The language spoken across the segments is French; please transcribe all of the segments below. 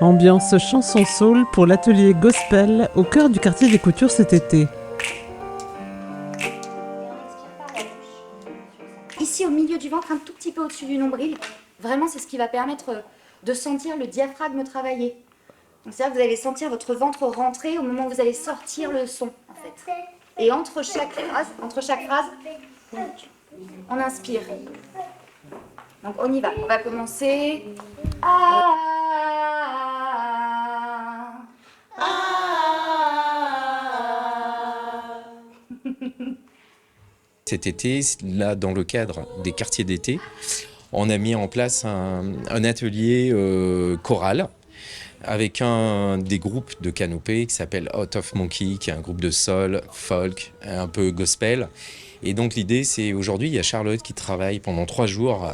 Ambiance chanson soul pour l'atelier gospel au cœur du quartier des Coutures cet été. Ici au milieu du ventre, un tout petit peu au-dessus du nombril. Vraiment, c'est ce qui va permettre de sentir le diaphragme travailler. Donc c'est-à-dire que vous allez sentir votre ventre rentrer au moment où vous allez sortir le son, en fait. Et entre chaque phrase, on inspire. Donc on y va. On va commencer. Cet été, là, dans le cadre des quartiers d'été, on a mis en place un atelier choral avec un des groupes de canopée qui s'appelle Out of Monkey, qui est un groupe de soul, folk, un peu gospel. Et donc l'idée, c'est aujourd'hui, il y a Charlotte qui travaille pendant 3 jours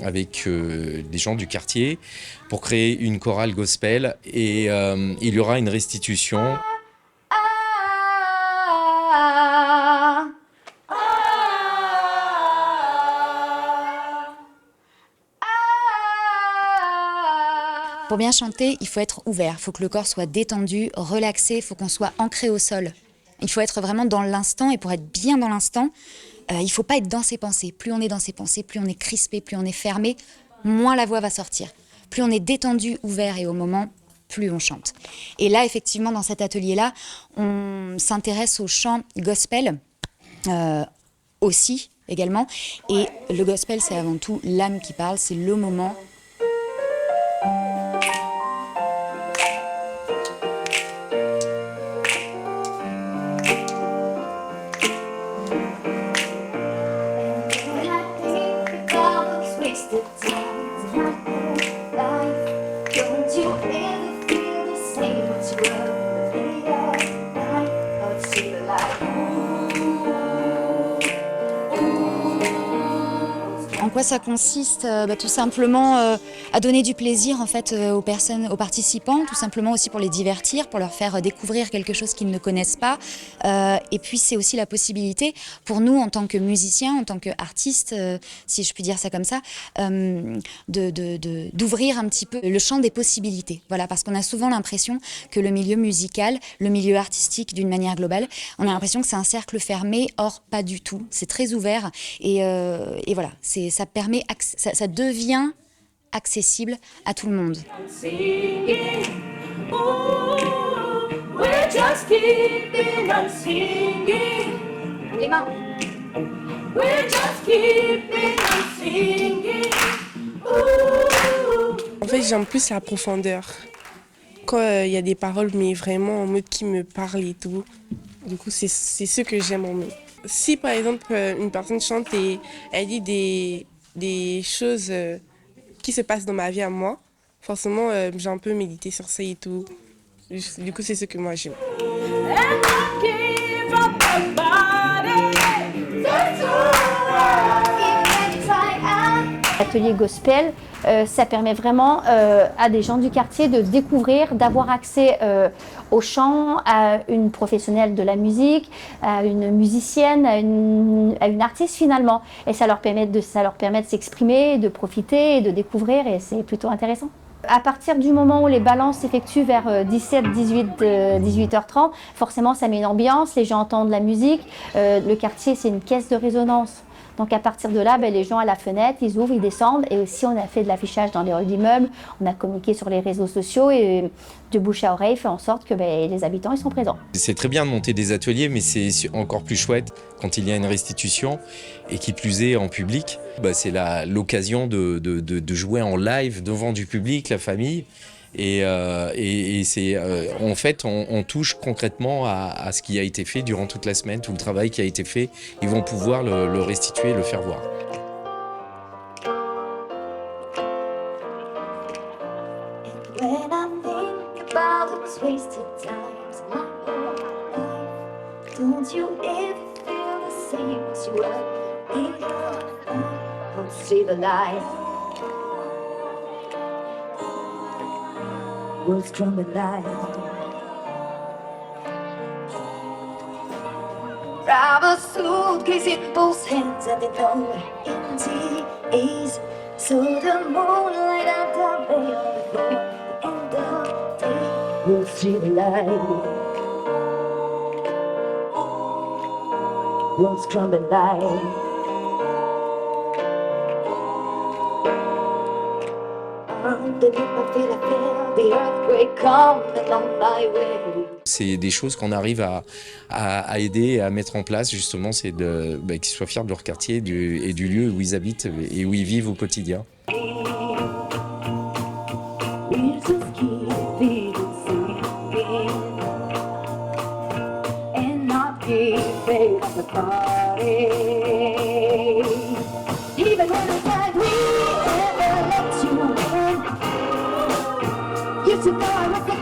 avec des gens du quartier pour créer une chorale gospel et il y aura une restitution. Pour bien chanter, il faut être ouvert, il faut que le corps soit détendu, relaxé, il faut qu'on soit ancré au sol. Il faut être vraiment dans l'instant, et pour être bien dans l'instant, il ne faut pas être dans ses pensées. Plus on est dans ses pensées, plus on est crispé, plus on est fermé, moins la voix va sortir. Plus on est détendu, ouvert et au moment, plus on chante. Et là, effectivement, dans cet atelier-là, on s'intéresse au chant gospel aussi, également. Et le gospel, c'est avant tout l'âme qui parle, c'est le moment. En quoi ça consiste? Tout simplement à donner du plaisir en fait aux personnes, aux participants, tout simplement aussi pour les divertir, pour leur faire découvrir quelque chose qu'ils ne connaissent pas. Et puis c'est aussi la possibilité pour nous en tant que musiciens, en tant qu'artistes, si je puis dire ça comme ça, d'ouvrir un petit peu le champ des possibilités. Voilà, parce qu'on a souvent l'impression que le milieu musical, le milieu artistique d'une manière globale, on a l'impression que c'est un cercle fermé, or pas du tout. C'est très ouvert et voilà, ça permet, ça devient accessible à tout le monde. Les mains. En fait, j'aime plus la profondeur. Quand il y a des paroles, mais vraiment en mode qui me parle et tout. Du coup, c'est ce que j'aime en mieux. Si par exemple une personne chante et elle dit des choses qui se passent dans ma vie à moi, forcément j'ai un peu médité sur ça et tout. Du coup, c'est ce que moi j'aime. L'atelier gospel, ça permet vraiment à des gens du quartier de découvrir, d'avoir accès au chant, à une professionnelle de la musique, à une musicienne, à une artiste finalement. Et ça leur permet de s'exprimer, de profiter, de découvrir et c'est plutôt intéressant. À partir du moment où les balances s'effectuent vers 17, 18, 18h30, forcément ça met une ambiance, les gens entendent la musique. Le quartier, c'est une caisse de résonance. Donc à partir de là, les gens à la fenêtre, ils ouvrent, ils descendent. Et aussi, on a fait de l'affichage dans les halls d'immeubles, on a communiqué sur les réseaux sociaux et de bouche à oreille fait en sorte que les habitants ils sont présents. C'est très bien de monter des ateliers, mais c'est encore plus chouette quand il y a une restitution et qui plus est en public. C'est l'occasion de jouer en live devant du public, la famille. Et c'est en fait on touche concrètement à ce qui a été fait durant toute la semaine, tout le travail qui a été fait. Ils vont pouvoir le restituer, le faire voir. World's crumbling light. Grab a suitcase in both hands and they know empty is. So the moonlight of the veil before the end of We'll see the light. World's crumbling light. Underneath my feet, I feel the earthquake coming on my way. C'est des choses qu'on arrive à aider et à mettre en place, justement, c'est qu'ils soient fiers de leur quartier et du lieu où ils habitent et où ils vivent au quotidien. We just keep feeling sinking and not giving up the party. Even when it's like we never let you in, you should know I was the